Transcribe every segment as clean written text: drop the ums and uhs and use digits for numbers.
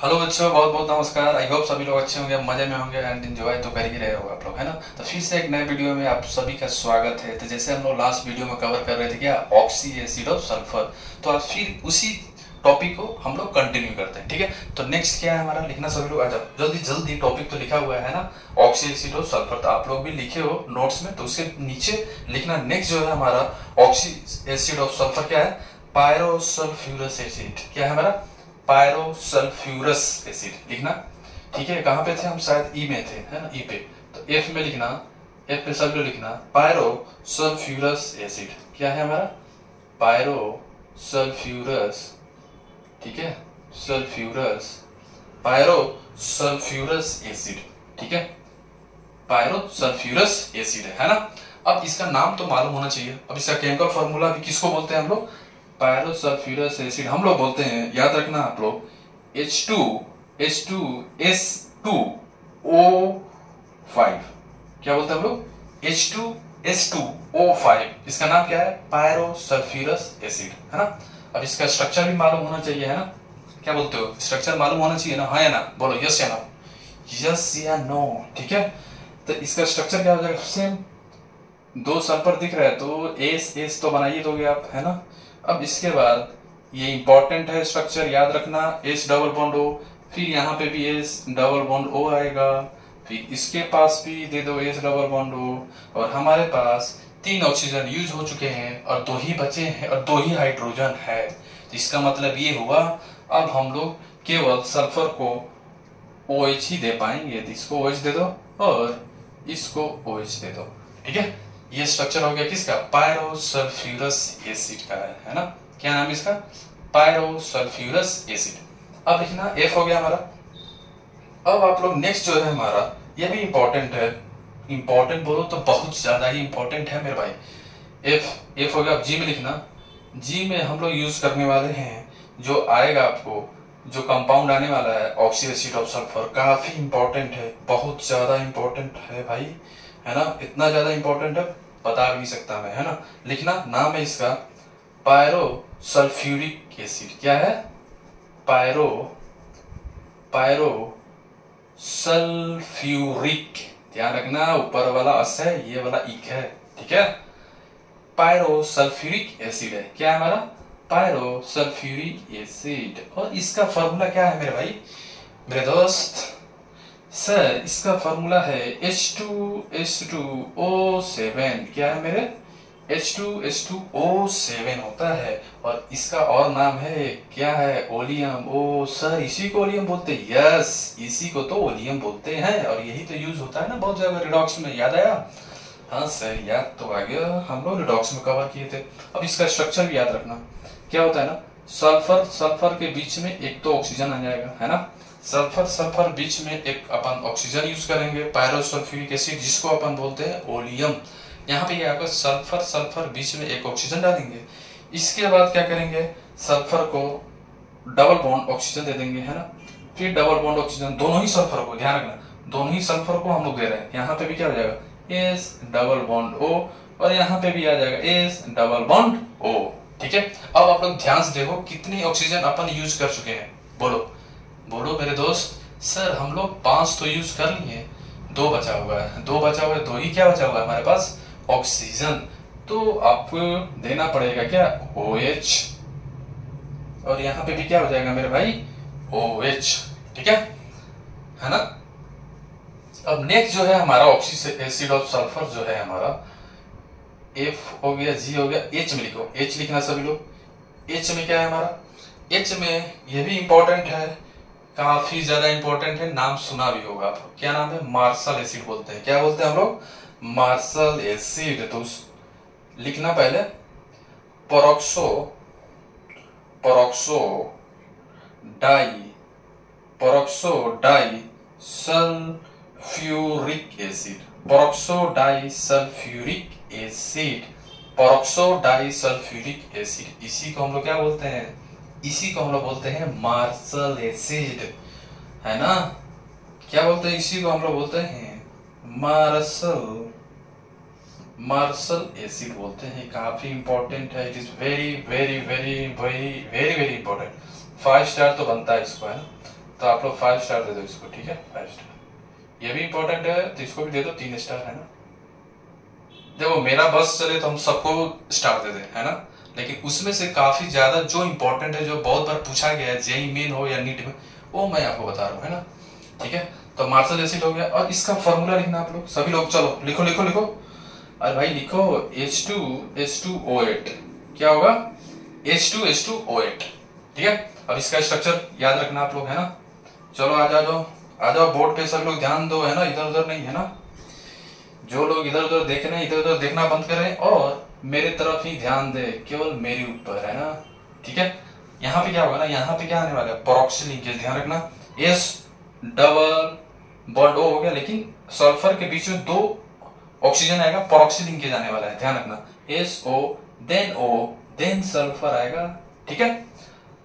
Hello बच्चों, बहुत बहुत नमस्कार। आई होप सभी लोग अच्छे होंगे, मजे में होंगे एंड एंजॉय तो कर ही रहे हो आप लोग, है ना। तो फिर से एक नए वीडियो में आप सभी का स्वागत है। तो जैसे हम लोग लास्ट वीडियो में कवर कर रहे थे क्या, ऑक्सी एसिड ऑफ सल्फर, तो आज फिर उसी टॉपिक को हम लोग कंटिन्यू करते हैं। ठीक है, तो नेक्स्ट क्या है हमारा, लिखना सभी लोग आ जाओ जल्दी जल्दी। टॉपिक तो लिखा हुआ है ना, ऑक्सी एसिड ऑफ सल्फर, तो आप लोग भी लिखे हो नोट्स में, तो उसके नीचे लिखना नेक्स्ट जो है हमारा ऑक्सी एसिड ऑफ सल्फर क्या है, पायरोसल्फ्यूरस एसिड। क्या है हमारा, पायरोसल्फ्यूरस एसिड लिखना। ठीक है, कहां पे थे हम, शायद ई में थे, है ना, ई पे। तो एफ में लिखना, एफ पे सब लिखना पायरोसल्फ्यूरस एसिड। क्या है हमारा, पायरोसल्फ्यूरस। ठीक है, सल्फ्यूरस, पायरोसल्फ्यूरस एसिड। ठीक है, पायरोसल्फ्यूरस एसिड है ना। अब इसका नाम तो मालूम होना चाहिए। अब इसका केमिकल फॉर्मूला भी किसको बोलते हैं हम लोग, पायरोसल्फ्यूरस एसिड हम लोग बोलते हैं, याद रखना आप लोग, H2S2O5। क्या बोलते हैं हम लोग, H2S2O5। इसका नाम क्या है, पायरोसल्फ्यूरस एसिड, है ना। अब इसका स्ट्रक्चर भी मालूम होना चाहिए, है ना। क्या बोलते हो, स्ट्रक्चर मालूम होना चाहिए ना, हाँ या ना, बोलो यस या नो, यस या नो। ठीक है, तो इसका स्ट्रक्चर क्या हो जाएगा, सेम। दो सल्फर दिख रहा है तो एस एस तो बनाइए दोगे आप, है ना। अब इसके बाद ये इंपॉर्टेंट है स्ट्रक्चर, याद रखना, एस डबल बॉन्ड ओ, फिर यहाँ पे भी एस डबल बॉन्ड ओ आएगा, फिर इसके पास भी दे दो एस डबल बॉन्ड ओ, और हमारे पास 3 ऑक्सीजन यूज हो चुके हैं और 2 ही बचे हैं और 2 ही हाइड्रोजन है। तो इसका मतलब ये हुआ, अब हम लोग केवल सल्फर को OH ही दे पाएंगे। तो इसको OH दे दो और इसको OH दे दो। ठीक है, ये स्ट्रक्चर हो गया किसका, पायरोसल्फ्यूरस एसिड का, है ना। क्या नाम है इसका, पायरोसल्फ्यूरस एसिड। अब लिखना F हो गया हमारा। अब आप लोग नेक्स्ट जो है हमारा, ये भी इंपॉर्टेंट है, इंपॉर्टेंट बोलो तो बहुत ज्यादा ही इंपॉर्टेंट है मेरे भाई। एफ हो गया। अब जी में लिखना, जी में हम लोग यूज करने वाले हैं, जो आएगा आपको, जो कंपाउंड आने वाला है ऑक्सी एसिड ऑफ सल्फर, काफी इंपॉर्टेंट है, बहुत ज्यादा इंपॉर्टेंट है भाई, है ना। इतना ज्यादा इंपॉर्टेंट है बता भी नहीं सकता मैं, है ना। लिखना, नाम है इसका पायरोसल्फ्यूरिक एसिड। क्या है, पायरो पायरोसल्फ्यूरिक, ध्यान रखना, ऊपर वाला अस है, ये वाला इक है। ठीक है, पायरोसल्फ्यूरिक एसिड है। क्या है हमारा, पायरोसल्फ्यूरिक एसिड। और इसका फॉर्मूला क्या है मेरे भाई, मेरे दोस्त, सर इसका फॉर्मूला है H2S2O7। क्या है मेरे, H2S2O7 होता है। और इसका और नाम है, क्या है, ओलियम। ओ सर, इसी को ओलियम बोलते हैं, यस, इसी को तो ओलियम बोलते हैं, और यही तो यूज होता है ना बहुत जगह रिडॉक्स में, याद आया। हाँ सर, याद तो आ गया, हम लोग रिडॉक्स में कवर किए थे। अब इसका स्ट्रक्चर भी याद रखना, क्या होता है ना, सल्फर सल्फर के बीच में एक तो ऑक्सीजन आ जाएगा, है ना। सल्फर सल्फर बीच में एक अपन ऑक्सीजन यूज करेंगे, पायरोसल्फ्यूरिक एसिड, जिसको अपन बोलते हैं ओलियम। यहाँ पे आकर सल्फर सल्फर बीच में एक ऑक्सीजन डालेंगे। इसके बाद क्या करेंगे, सल्फर को डबल बॉन्ड ऑक्सीजन दे देंगे, है ना। फिर डबल बॉन्ड ऑक्सीजन, दोनों ही सल्फर को, ध्यान रखना, दोनों ही सल्फर को हम लोग दे रहे हैं। यहाँ पे भी क्या हो जाएगा, एस डबल बॉन्ड ओ, और यहाँ पे भी आ जाएगा एस डबल बॉन्ड ओ। ठीक है, अब आप लोग ध्यान से देखो कितनी ऑक्सीजन अपन यूज कर चुके हैं, बोलो बोलो मेरे दोस्त। सर हम लोग 5 तो यूज कर लिए, 2 बचा हुआ है, 2 बचा हुआ है, 2 ही क्या बचा हुआ है हमारे पास, ऑक्सीजन। तो आपको देना पड़ेगा क्या, OH, और यहाँ पे भी क्या हो जाएगा मेरे भाई, OH। ठीक है ना। अब नेक्स्ट जो है हमारा ऑक्सी एसिड ऑफ सल्फर जो है हमारा, F हो गया, G हो गया, H में लिखो, H लिखना सभी लोग। H में क्या है हमारा, H में ये भी इंपॉर्टेंट है, काफी ज्यादा इंपॉर्टेंट है, नाम सुना भी होगा आप, क्या नाम है, मार्शल एसिड बोलते हैं। क्या बोलते हैं हम लोग, मार्शल एसिड। तो लिखना पहले, peroxo peroxo di peroxo di sulphuric acid, peroxo di sulphuric acid, peroxo di sulphuric acid. इसी को हम लोग क्या बोलते हैं, इसी को हम लोग बोलते हैं मार्शल एसिड, है ना। क्या बोलते हैं, इसी को हम लोग बोलते हैं मार्शल एसिड बोलते हैं। काफी इंपॉर्टेंट है, it is very very very very very very important. 5 star तो बनता है इसको, है ना। तो आप लोग 5 स्टार दे दो इसको, ठीक है 5 स्टार। ये भी इंपॉर्टेंट है तो इसको भी दे दो 3 स्टार, है ना। देखो मेरा बस चले तो हम सबको स्टार दे दें, है ना, लेकिन उसमें से काफी ज्यादा जो इंपॉर्टेंट है, जो बहुत बार पूछा गया है, जेई मेन हो या नीट में, वो मैं आपको बता रहा हूँ, है ना, ठीक है। तो मार्शल एसिड हो गया, और इसका फॉर्मूला लिखना आप लोग सभी लोग, चलो लिखो लिखो लिखो। अरे भाई लिखो H2H2O8, क्या होगा H2H2O8, ठीक है। अब इसका स्ट्रक्चर याद रखना आप लोग, है ना। चलो आ जाओ बोर्ड पे, सब लोग ध्यान दो, है ना, इधर उधर नहीं, है ना। जो लोग इधर उधर देख रहे हैं इधर उधर देखना बंद करें और मेरे तरफ ही ध्यान दे, केवल मेरे ऊपर, है ना, ठीक है। यहाँ पे क्या होगा ना, यहाँ पे क्या आने वाला है, पेरोक्सी लिंकेज, ध्यान रखना। एस डबल बॉन्ड ओ हो गया, लेकिन सल्फर के बीच में 2 ऑक्सीजन आएगा, पेरोक्सी लिंकेज आने वाला है, ध्यान रखना। O देन सल्फर आएगा, ठीक है।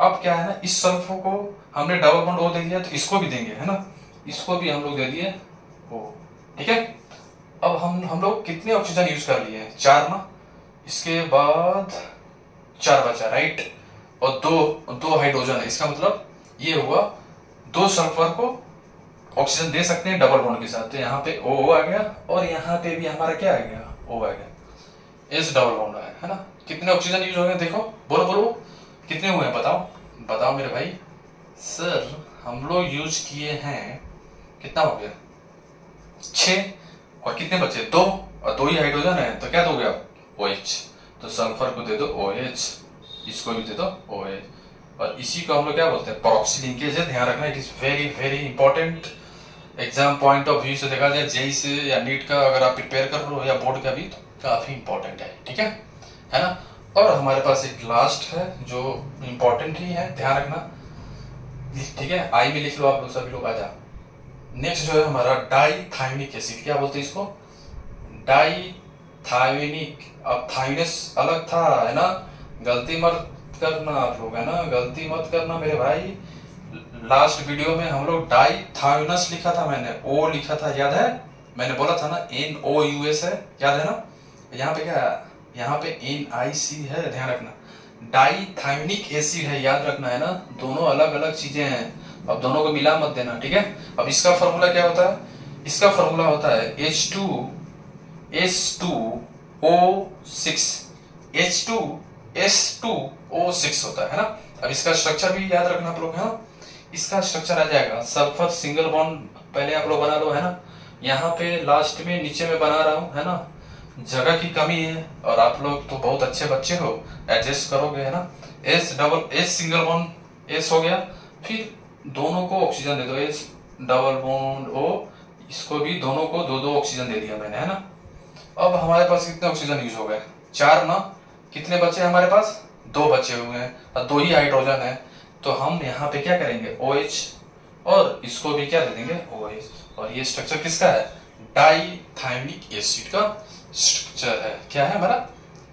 अब क्या है ना, इस सल्फर को हमने डबल बॉन्ड ओ दे दिया, तो इसको भी देंगे, है ना, इसको भी हम लोग दे दिए ओ, ठीक है। अब हम लोग कितने ऑक्सीजन यूज कर लिए हैं, 4 ना, इसके बाद 4 बचा, राइट, और दो हाइड्रोजन है, इसका मतलब ये हुआ 2 सल्फर को ऑक्सीजन दे सकते हैं डबल बॉन्ड के साथ। तो यहाँ पे O आ गया, और यहाँ पे भी हमारा क्या आ गया, O आ गया, S डबल बॉन्ड आया, है ना। कितने ऑक्सीजन यूज हो गए, देखो, बोलो बोलो कितने हुए हैं, बताओ मेरे भाई। सर हम लोग यूज किए हैं, कितना हो गया, 6, और कितने बचे, 2, और 2 ही हाइड्रोजन है, तो क्या दोगे आप, OH, तो सल्फर को दे दो OH, इसको भी दे दो OH, और इसी को हम लोग क्या बोलते हैं, पेरोक्सी लिंकेज है, ध्यान रखना। It is very very important, exam point of view से देखा जाए, जेई से या नीट का अगर आप प्रिपेयर कर रहे हो, या बोर्ड का भी, तो काफी इंपॉर्टेंट है, ठीक है ना। और हमारे पास एक लास्ट है जो इंपॉर्टेंट ही है, ध्यान रखना, ठीक है। आई में लिख लो आप लोग, सभी लोग आ जाओ। नेक्स्ट जो है हमारा डाइथायोनिक एसिड, क्या बोलते हैं इसको, डाइथायोनिक। अब थायोनिस अलग था, है ना, गलती मत करना आप लोग, है ना, गलती मत करना मेरे भाई। लास्ट वीडियो में हम लोग डाइथायोनस लिखा था, मैंने ओ लिखा था, याद है, मैंने बोला था ना NOUS है, याद है ना। यहाँ पे क्या है, यहाँ पे NIC है, ध्यान रखना। डाइथायोनिक एसिड है, याद रखना, है ना, दोनों अलग अलग चीजें हैं, अब दोनों को मिला मत देना, ठीक है। अब इसका फॉर्मूला क्या होता है, इसका फॉर्मूला होता है H2S2O6 होता है ना। अब इसका स्ट्रक्चर भी याद रखना आप लोग, है ना। इसका स्ट्रक्चर आ जाएगा, सल्फर सिंगल बॉन्ड पहले आप लोग बना लो, है ना। यहाँ पे लास्ट में नीचे में बना रहा हूँ, है ना, जगह की कमी है, और आप लोग तो बहुत अच्छे बच्चे हो, एडजस्ट करोगे, है ना। S सिंगल बॉन्ड S हो गया, फिर दोनों को ऑक्सीजन दे दो, S डबल बॉन्ड O, इसको भी दोनों को 2-2 ऑक्सीजन दे दिया मैंने, है ना। अब हमारे पास कितने ऑक्सीजन यूज हो गए, 4 ना, कितने बचे हमारे पास, 2 बचे हुए हैं, और 2 ही हाइड्रोजन है, तो हम यहाँ पे क्या करेंगे, OH, और इसको भी क्या दे देंगे, OH। और ये स्ट्रक्चर किसका है, डाइथायोनिक एसिड का स्ट्रक्चर है, क्या है हमारा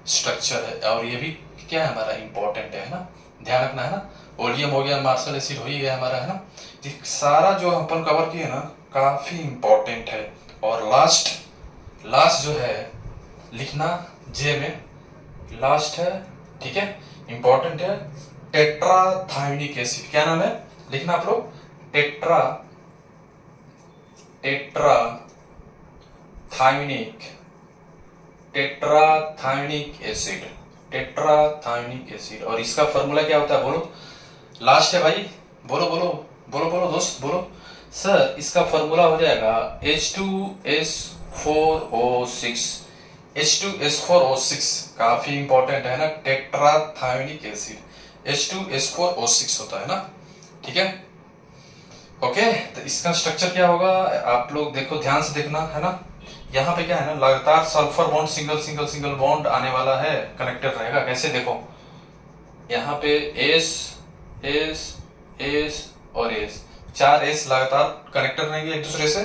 स्ट्रक्चर है, और ये भी क्या है हमारा इंपॉर्टेंट है ना, ध्यान रखना, है ना। ओलियम हो गया, मार्शल एसिड हो ही गया हमारा, है ना। सारा जो अपन कवर किए ना काफी इंपॉर्टेंट है। और लास्ट जो है लिखना, जे में लास्ट है, ठीक है, इंपॉर्टेंट है, टेट्राथायोनिक एसिड, क्या नाम है लिखना आप लोग, टेट्राथायोनिक एसिड। और इसका फॉर्मूला क्या होता है, बोलो, लास्ट है भाई, बोलो बोलो बोलो बोलो दोस्त बोलो। सर इसका फॉर्मूला हो जाएगा H2S4O6, काफी इंपॉर्टेंट है ना, टेट्राथायोनिक एसिड H2S4O6 होता है ना, ठीक है, ओके। तो इसका स्ट्रक्चर क्या होगा, आप लोग देखो, ध्यान से देखना, है ना। यहाँ पे क्या है ना, लगातार सल्फर बॉन्ड सिंगल बॉन्ड आने वाला है, कनेक्टेड रहेगा, कैसे देखो, यहाँ पे S और S, 4 S लगातार कनेक्टेड रहेंगे एक दूसरे से।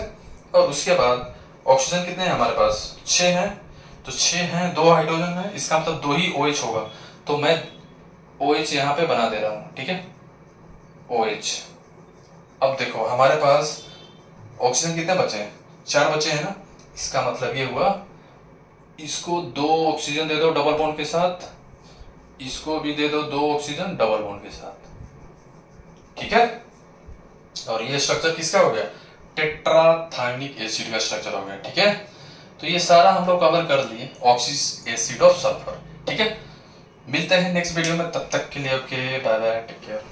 और उसके बाद ऑक्सीजन कितने हैं हमारे पास, 6 हैं, तो 6 हैं, 2 हाइड्रोजन है, इसका मतलब 2 ही OH होगा, तो मैं OH यहाँ पे बना दे रहा हूँ, ठीक है, OH। अब देखो हमारे पास ऑक्सीजन कितने बचे हैं, 4 बचे हैं ना, इसका मतलब ये हुआ, इसको 2 ऑक्सीजन दे दो डबल बॉन्ड के साथ, इसको भी दे दो 2 ऑक्सीजन डबल बॉन्ड के साथ, ठीक है। और ये स्ट्रक्चर किसका हो गया, टेट्राथायोनिक एसिड का स्ट्रक्चर हो गया। ठीक है, तो ये सारा हम लोग कवर कर लिए, ऑक्सिक एसिड ऑफ सल्फर। ठीक है, मिलते हैं नेक्स्ट वीडियो में, तब तक के लिए okay bye bye, take care.